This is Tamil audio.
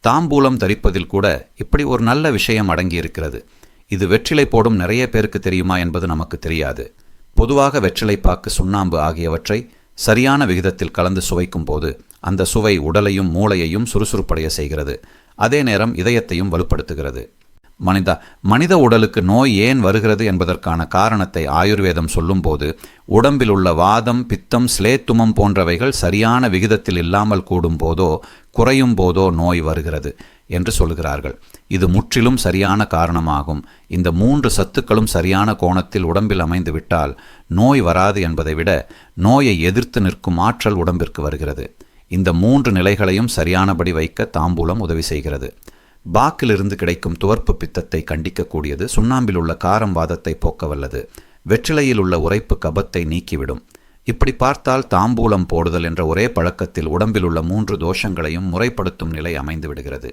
தாம்பூலம் தரிப்பதில் கூட இப்படி ஒரு நல்ல விஷயம் அடங்கியிருக்கிறது. இது வெற்றிலை போடும் நிறைய பேருக்கு தெரியுமா என்பது நமக்கு தெரியாது. பொதுவாக வெற்றிலைப்பாக்கு, சுண்ணாம்பு ஆகியவற்றை சரியான விகிதத்தில் கலந்து சுவைக்கும் போது அந்த சுவை உடலையும் மூளையையும் சுறுசுறுப்படைய செய்கிறது. அதே நேரம் இதயத்தையும் வலுப்படுத்துகிறது. மனித உடலுக்கு நோய் ஏன் வருகிறது என்பதற்கான காரணத்தை ஆயுர்வேதம் சொல்லும்போது, உடம்பில் உள்ள வாதம், பித்தம், ஸ்லேத்துமம் போன்றவைகள் சரியான விகிதத்தில் இல்லாமல் கூடும் போதோ குறையும் போதோ நோய் வருகிறது என்று சொல்கிறார்கள். இது முற்றிலும் சரியான காரணமாகும். இந்த 3 சத்துக்களும் சரியான கோணத்தில் உடம்பில் அமைந்து விட்டால் நோய் வராது என்பதை விட நோயை எதிர்த்து நிற்கும் ஆற்றல் உடம்பிற்கு வருகிறது. இந்த 3 நிலைகளையும் சரியானபடி வைக்க தாம்பூலம் உதவி செய்கிறது. பாக்கிலிருந்து கிடைக்கும் துவர்ப்பு பித்தத்தை கண்டிக்கக்கூடியது. சுண்ணாம்பில் உள்ள காரம் வாதத்தை போக்க வல்லது. வெற்றிலையில் உள்ள உரைப்பு கபத்தை நீக்கிவிடும். இப்படி பார்த்தால் தாம்பூலம் போடுதல் என்ற ஒரே பழக்கத்தில் உடம்பில் உள்ள 3 தோஷங்களையும் முறைப்படுத்தும் நிலை அமைந்து விடுகிறது.